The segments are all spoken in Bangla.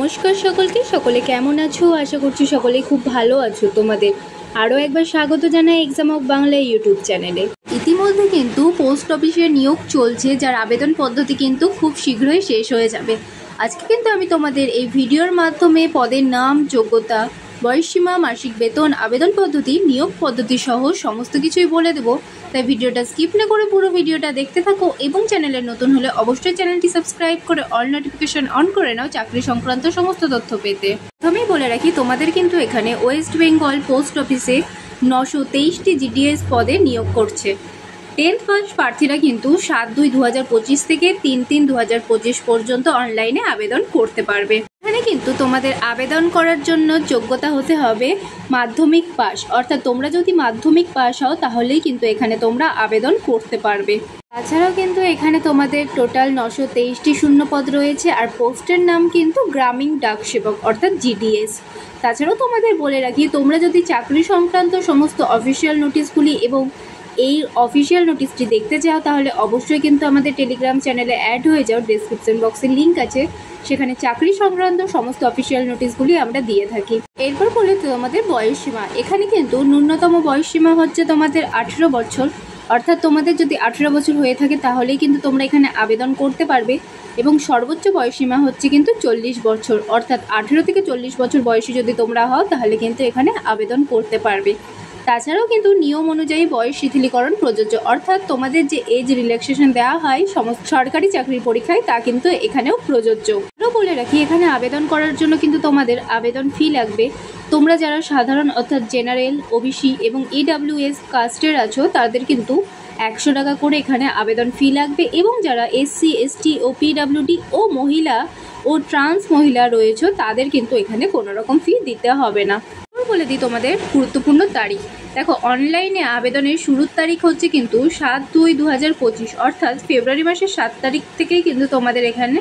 নমস্কার সকলকে। সকলে কেমন আছো? আশা করছি সকলেই খুব ভালো আছো। তোমাদের আরও একবার স্বাগত জানাই এক্সাম অফ বাংলা ইউটিউব চ্যানেলে। ইতিমধ্যে কিন্তু পোস্ট অফিসে নিয়োগ চলছে, যার আবেদন পদ্ধতি কিন্তু খুব শীঘ্রই শেষ হয়ে যাবে। আজকে কিন্তু আমি তোমাদের এই ভিডিওর মাধ্যমে পদের নাম, যোগ্যতা, বয়সসীমা, মাসিক বেতন, আবেদন পদ্ধতি, নিয়োগ পদ্ধতি সহ সমস্ত কিছুই বলে দেবো। তাই ভিডিওটা স্কিপ না করে পুরো ভিডিওটা দেখতে থাকো এবং চ্যানেলে নতুন হলে অবশ্যই চ্যানেলটি সাবস্ক্রাইব করে অল নোটিফিকেশন অন করে নাও চাকরি সংক্রান্ত সমস্ত তথ্য পেতে। প্রথমেই বলে রাখি, তোমাদের কিন্তু এখানে ওয়েস্ট বেঙ্গল পোস্ট অফিসে 923টি জিডিএস পদে নিয়োগ করছে। 10th পাস প্রার্থীরা কিন্তু 7/2/2025 থেকে 3/3/2025 পর্যন্ত অনলাইনে আবেদন করতে পারবে। এখানে কিন্তু তোমাদের আবেদন করার জন্য যোগ্যতা হতে হবে মাধ্যমিক পাস, অর্থাৎ তোমরা যদি মাধ্যমিক পাস হও তাহলেই কিন্তু এখানে তোমরা আবেদন করতে পারবে। তাছাড়াও কিন্তু এখানে তোমাদের টোটাল 923টি শূন্যপদ রয়েছে, আর পোস্টের নাম কিন্তু গ্রামীণ ডাক সেবক অর্থাৎ জিডিএস। তাছাড়াও তোমাদের বলে রাখি, তোমরা যদি চাকরি সংক্রান্ত সমস্ত অফিসিয়াল নোটিশগুলি এবং এই অফিসিয়াল নোটিশটি দেখতে চাও তাহলে অবশ্যই কিন্তু আমাদের টেলিগ্রাম চ্যানেলে অ্যাড হয়ে যাও। ডেসক্রিপশন বক্সে লিঙ্ক আছে, সেখানে চাকরি সংক্রান্ত সমস্ত অফিসিয়াল নোটিশগুলি আমরা দিয়ে থাকি। এরপর বলে তোমাদের বয়সসীমা। এখানে কিন্তু ন্যূনতম বয়সসীমা হচ্ছে তোমাদের 18 বছর, অর্থাৎ তোমাদের যদি 18 বছর হয়ে থাকে তাহলেই কিন্তু তোমরা এখানে আবেদন করতে পারবে। এবং সর্বোচ্চ বয়সসীমা হচ্ছে কিন্তু 40 বছর, অর্থাৎ 18 থেকে 40 বছর বয়সী যদি তোমরা হও তাহলে কিন্তু এখানে আবেদন করতে পারবে। তাছাড়াও কিন্তু নিয়ম অনুযায়ী বয়স শিথিলীকরণ প্রযোজ্য, অর্থাৎ তোমাদের যে এজ রিল্যাক্সেশন দেওয়া হয় সমস্ত সরকারি চাকরির পরীক্ষায় তা কিন্তু এখানেও প্রযোজ্য। আরও বলে রাখি, এখানে আবেদন করার জন্য কিন্তু তোমাদের আবেদন ফি লাগবে। তোমরা যারা সাধারণ অর্থাৎ জেনারেল, ওবিসি এবং ইডাব্লিউএস কাস্টের আছো তাদের কিন্তু 100 টাকা করে এখানে আবেদন ফি লাগবে, এবং যারা এসসি, এসটি ও পিডাব্লিউডি ও মহিলা ও ট্রান্স মহিলা রয়েছে তাদের কিন্তু এখানে কোনো রকম ফি দিতে হবে না। বলে দিই তোমাদের গুরুত্বপূর্ণ তারিখ। দেখো, অনলাইনে আবেদনের শুরুর তারিখ হচ্ছে কিন্তু 7/2/2025, অর্থাৎ ফেব্রুয়ারি মাসের 7 তারিখ থেকেই কিন্তু তোমাদের এখানে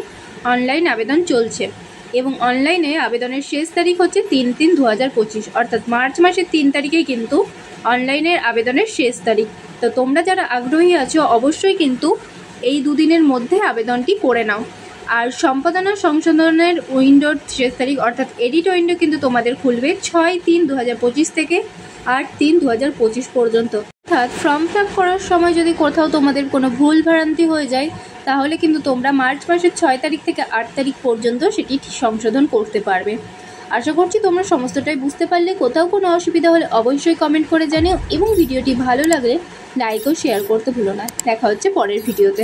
অনলাইন আবেদন চলছে, এবং অনলাইনে আবেদনের শেষ তারিখ হচ্ছে 3/3/2025, অর্থাৎ মার্চ মাসের 3 তারিখেই কিন্তু অনলাইনের আবেদনের শেষ তারিখ। তো তোমরা যারা আগ্রহী আছো অবশ্যই কিন্তু এই দুদিনের মধ্যে আবেদনটি করে নাও। আর সম্পাদনা সংশোধনের উইন্ডোর শেষ তারিখ অর্থাৎ এডিট উইন্ডো কিন্তু তোমাদের খুলবে 6/3/2025 থেকে 8/3/2025 পর্যন্ত। অর্থাৎ ফর্ম ফিল আপ করার সময় যদি কোথাও তোমাদের কোনো ভুল ভ্রান্তি হয়ে যায় তাহলে কিন্তু তোমরা মার্চ মাসের 6 তারিখ থেকে 8 তারিখ পর্যন্ত সেটি সংশোধন করতে পারবে। আশা করছি তোমরা সমস্তটাই বুঝতে পারলে। কোথাও কোনো অসুবিধা হলে অবশ্যই কমেন্ট করে জানিও, এবং ভিডিওটি ভালো লাগলে লাইক ও শেয়ার করতে ভুলো না। দেখা হচ্ছে পরের ভিডিওতে।